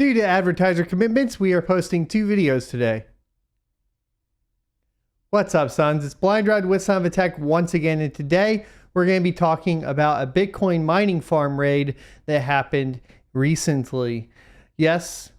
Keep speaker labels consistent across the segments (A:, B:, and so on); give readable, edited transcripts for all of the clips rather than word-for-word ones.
A: Due to advertiser commitments, we are posting 2 videos today. What's up, sons? It's Blind Rod with Son of a Tech once again, and today we're going to be talking about a Bitcoin mining farm raid that happened recently. Yes,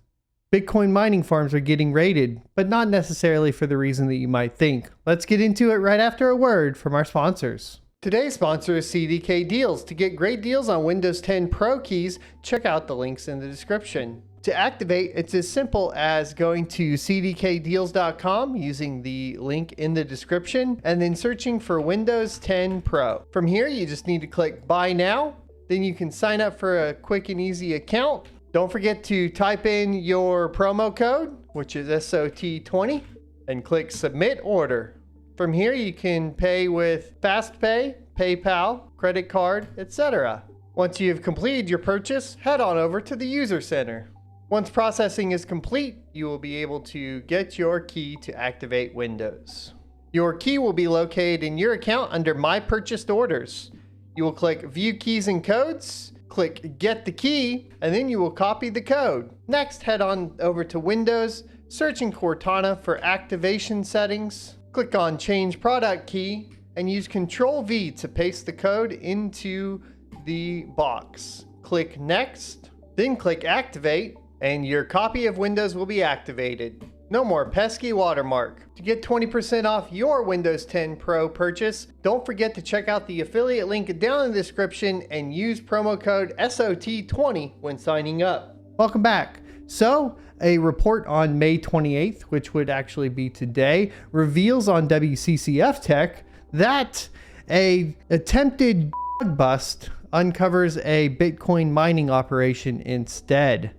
A: Bitcoin mining farms are getting raided, but not necessarily for the reason that you might think. Let's get into it right after a word from our sponsors. Today's sponsor is CDK Deals. To get great deals on Windows 10 Pro keys, check out the links in the description. To activate, it's as simple as going to cdkdeals.com using the link in the description and then searching for Windows 10 Pro. From here, you just need to click Buy Now. Then you can sign up for a quick and easy account. Don't forget to type in your promo code, which is SOT20, and click Submit Order. From here, you can pay with FastPay, PayPal, credit card, etc. Once you have completed your purchase, head on over to the User Center. Once processing is complete, you will be able to get your key to activate Windows. Your key will be located in your account under My Purchased Orders. You will click View Keys and Codes, click Get the Key, and then you will copy the code. Next, head on over to Windows, search in Cortana for activation settings, click on Change Product Key, and use Ctrl-V to paste the code into the box. Click Next, then click Activate, and your copy of Windows will be activated. No more pesky watermark. To get 20% off your Windows 10 Pro purchase, don't forget to check out the affiliate link down in the description and use promo code SOT20 when signing up. Welcome back. So, a report on May 28th, which would actually be today, reveals on WCCF Tech that a attempted bust uncovers a Bitcoin mining operation instead.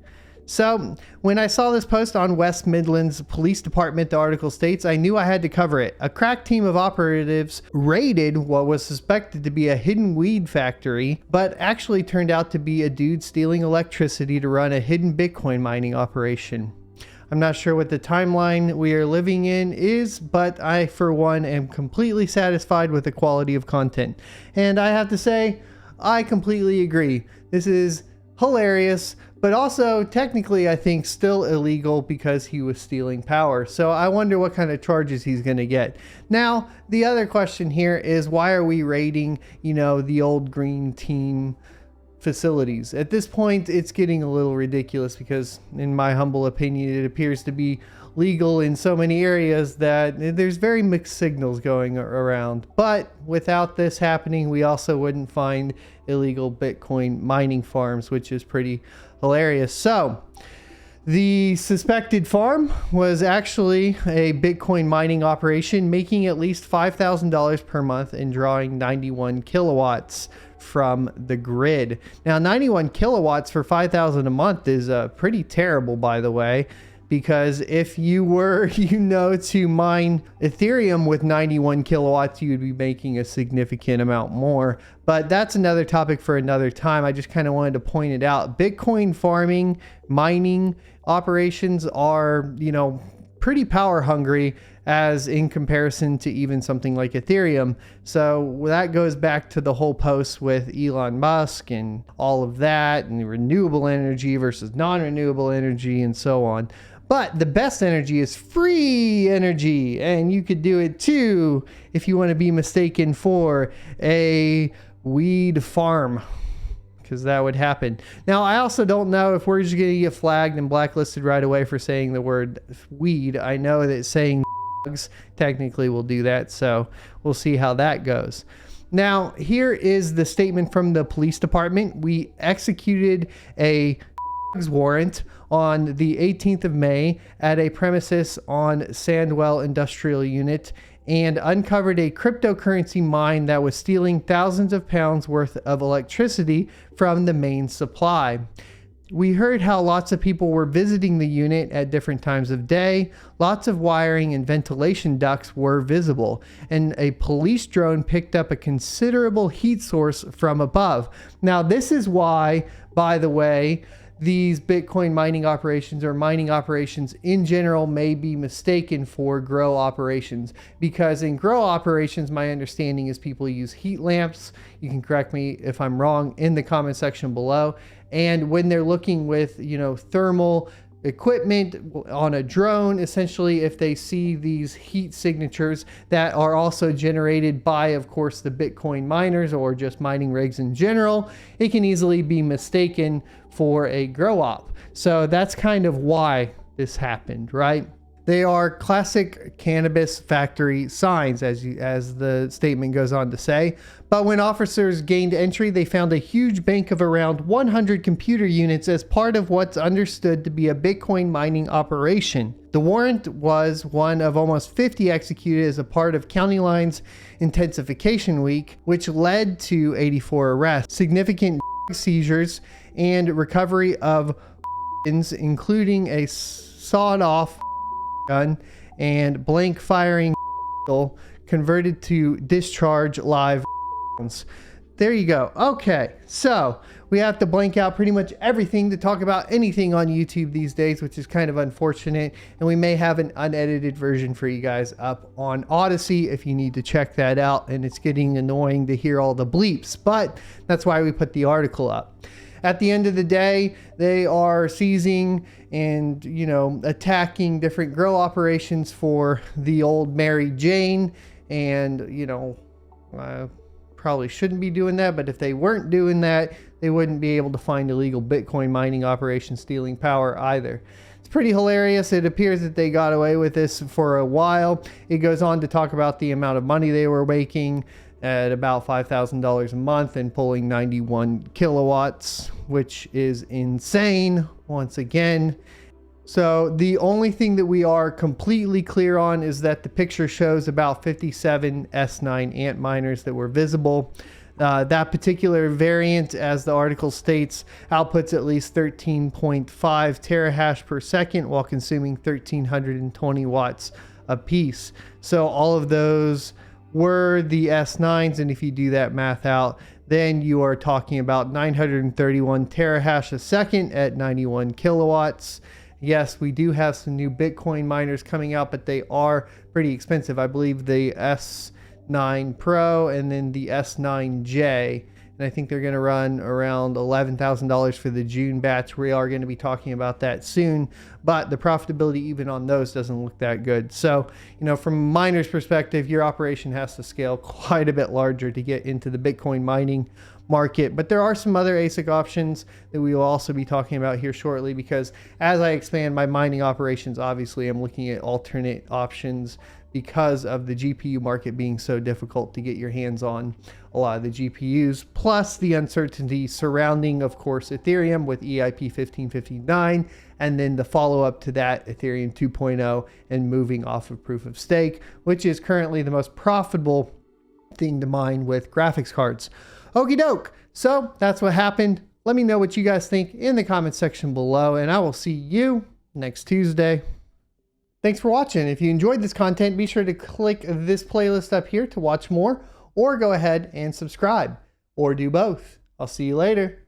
A: So when I saw this post on West Midlands Police Department, the article states, I knew I had to cover it. A crack team of operatives raided what was suspected to be a hidden weed factory, but actually turned out to be a dude stealing electricity to run a hidden Bitcoin mining operation. I'm not sure what the timeline we are living in is, but I, for one, am completely satisfied with the quality of content. And I have to say, I completely agree. This is hilarious, but also technically I think still illegal because he was stealing power. So I wonder what kind of charges he's going to get. Now, the other question here is, why are we raiding, the old green team facilities? At this point, it's getting a little ridiculous because, in my humble opinion, it appears to be legal in so many areas that there's very mixed signals going around. But without this happening, we also wouldn't find illegal Bitcoin mining farms, which is pretty hilarious. So the suspected farm was actually a Bitcoin mining operation making at least $5,000 per month and drawing 91 kilowatts from the grid. Now, 91 kilowatts for $5,000 a month is pretty terrible, by the way, because if you were, to mine Ethereum with 91 kilowatts, you would be making a significant amount more. But that's another topic for another time. I just kind of wanted to point it out. Bitcoin farming, mining operations are, pretty power hungry as in comparison to even something like Ethereum. So that goes back to the whole post with Elon Musk and all of that, and renewable energy versus non-renewable energy and so on. But the best energy is free energy, and you could do it too if you want to be mistaken for a weed farm, because that would happen. Now, I also don't know if we're just going to get flagged and blacklisted right away for saying the word weed. I know that saying drugs technically will do that, so we'll see how that goes. Now, here is the statement from the police department. We executed a warrant on the 18th of May at a premises on Sandwell Industrial Unit and uncovered a cryptocurrency mine that was stealing thousands of pounds worth of electricity from the main supply. We heard how lots of people were visiting the unit at different times of day. Lots of wiring and ventilation ducts were visible, and a police drone picked up a considerable heat source from above. Now, this is why, by the way, these Bitcoin mining operations or mining operations in general may be mistaken for grow operations, because in grow operations, my understanding is people use heat lamps. You can correct me if I'm wrong in the comment section below. And when they're looking with, thermal equipment on a drone, essentially, if they see these heat signatures that are also generated by, of course, the Bitcoin miners or just mining rigs in general, it can easily be mistaken for a grow op. So that's kind of why this happened, right? They are classic cannabis factory signs, as the statement goes on to say. But when officers gained entry, they found a huge bank of around 100 computer units as part of what's understood to be a Bitcoin mining operation. The warrant was one of almost 50 executed as a part of County Lines Intensification Week, which led to 84 arrests, significant seizures, and recovery of including a sawed-off gun and blank firing converted to discharge live rounds. There you go. Okay, so we have to blank out pretty much everything to talk about anything on YouTube these days, which is kind of unfortunate, and we may have an unedited version for you guys up on Odyssey if you need to check that out. And it's getting annoying to hear all the bleeps, but that's why we put the article up. At the end of the day, they are seizing and, attacking different grow operations for the old Mary Jane. And, probably shouldn't be doing that. But if they weren't doing that, they wouldn't be able to find illegal Bitcoin mining operations stealing power either. It's pretty hilarious. It appears that they got away with this for a while. It goes on to talk about the amount of money they were making at about $5,000 a month and pulling 91 kilowatts, which is insane once again. So the only thing that we are completely clear on is that the picture shows about 57 S9 ant miners that were visible. That particular variant, as the article states, outputs at least 13.5 terahash per second while consuming 1,320 watts a piece. So all of those were the S9s, and if you do that math out, then you are talking about 931 terahash a second at 91 kilowatts. Yes, we do have some new Bitcoin miners coming out, but they are pretty expensive. I believe the S9 Pro and then the S9J, and I think they're going to run around $11,000 for the June batch. We are going to be talking about that soon, but the profitability even on those doesn't look that good. So, from a miner's perspective, your operation has to scale quite a bit larger to get into the Bitcoin mining market. But there are some other ASIC options that we will also be talking about here shortly, because as I expand my mining operations, obviously I'm looking at alternate options because of the GPU market being so difficult to get your hands on a lot of the GPUs, plus the uncertainty surrounding, of course, Ethereum with EIP 1559, and then the follow-up to that, Ethereum 2.0, and moving off of proof of stake, which is currently the most profitable thing to mine with graphics cards. Okie doke. So that's what happened. Let me know what you guys think in the comment section below, and I will see you next Tuesday. Thanks for watching. If you enjoyed this content, be sure to click this playlist up here to watch more, or go ahead and subscribe, or do both. I'll see you later.